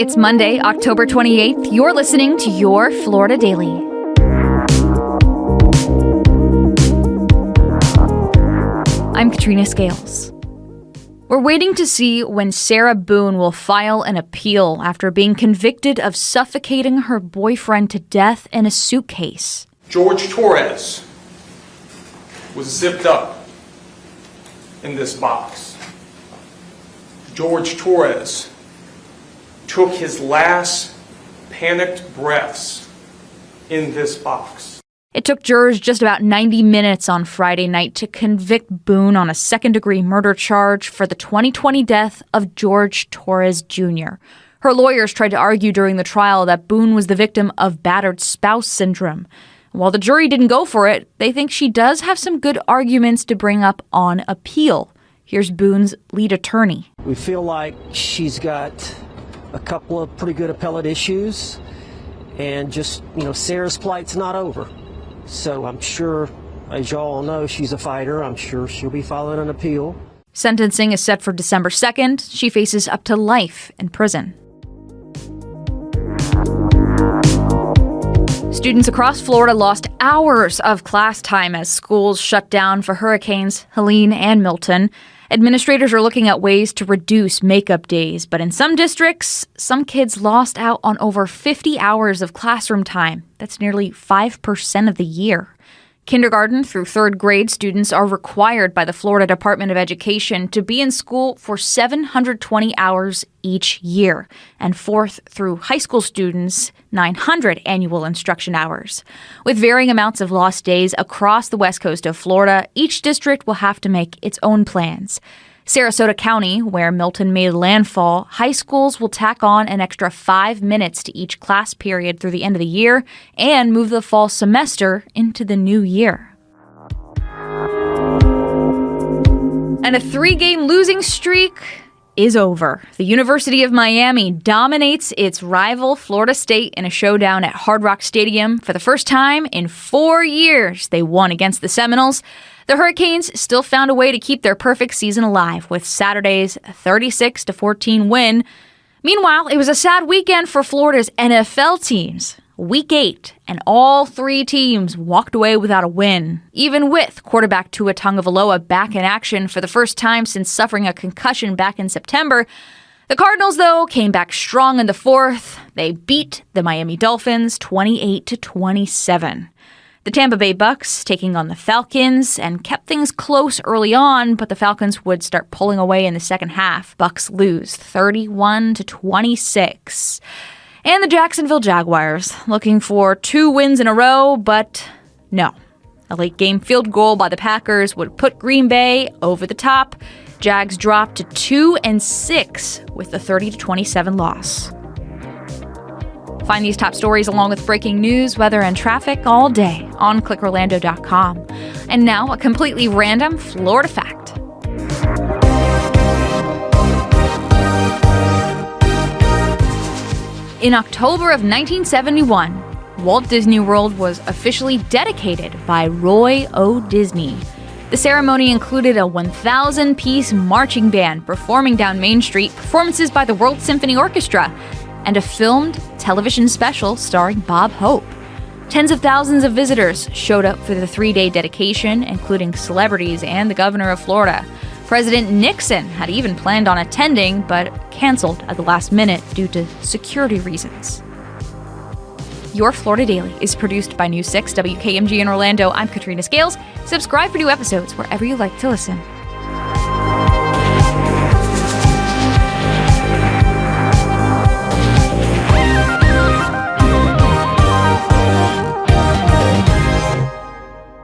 It's Monday, October 28th. You're listening to your Florida Daily. I'm Katrina Scales. We're waiting to see when Sarah Boone will file an appeal after being convicted of suffocating her boyfriend to death in a suitcase. George Torres was zipped up in this box. George Torres took his last panicked breaths in this box. It took jurors just about 90 minutes on Friday night to convict Boone on a second-degree murder charge for the 2020 death of George Torres Jr. Her lawyers tried to argue during the trial that Boone was the victim of battered spouse syndrome. While the jury didn't go for it, they think she does have some good arguments to bring up on appeal. Here's Boone's lead attorney. We feel like she's got a couple of pretty good appellate issues, and just, Sarah's plight's not over. So I'm sure, as y'all know, she's a fighter. I'm sure she'll be filing an appeal. Sentencing is set for December 2nd. She faces up to life in prison. Students across Florida lost hours of class time as schools shut down for hurricanes Helene and Milton. Administrators are looking at ways to reduce makeup days, but in some districts, some kids lost out on over 50 hours of classroom time. That's nearly 5% of the year. Kindergarten through third grade students are required by the Florida Department of Education to be in school for 720 hours each year, and fourth through high school students, 900 annual instruction hours. With varying amounts of lost days across the west coast of Florida, each district will have to make its own plans. Sarasota County, where Milton made landfall, high schools will tack on an extra 5 minutes to each class period through the end of the year and move the fall semester into the new year. And a 3-game losing streak is over. The University of Miami dominates its rival Florida State in a showdown at Hard Rock Stadium. For the first time in 4 years, they won against the Seminoles. The Hurricanes still found a way to keep their perfect season alive with Saturday's 36-14 win. Meanwhile, it was a sad weekend for Florida's NFL teams. Week 8, and all 3 teams walked away without a win, even with quarterback Tua Tagovailoa back in action for the first time since suffering a concussion back in September. The Cardinals, though, came back strong in the fourth. They beat the Miami Dolphins 28-27. The Tampa Bay Bucks taking on the Falcons and kept things close early on, but the Falcons would start pulling away in the second half. Bucks lose 31-26. And the Jacksonville Jaguars looking for 2 wins in a row, but no. A late-game field goal by the Packers would put Green Bay over the top. Jags dropped to 2-6 with a 30-27 loss. Find these top stories along with breaking news, weather, and traffic all day on clickorlando.com. And now, a completely random Florida fact. In October of 1971, Walt Disney World was officially dedicated by Roy O. Disney. The ceremony included a 1,000-piece marching band performing down Main Street, performances by the World Symphony Orchestra, and a filmed television special starring Bob Hope. Tens of thousands of visitors showed up for the 3-day dedication, including celebrities and the governor of Florida. President Nixon had even planned on attending, but canceled at the last minute due to security reasons. Your Florida Daily is produced by News 6 WKMG in Orlando. I'm Katrina Scales. Subscribe for new episodes wherever you like to listen.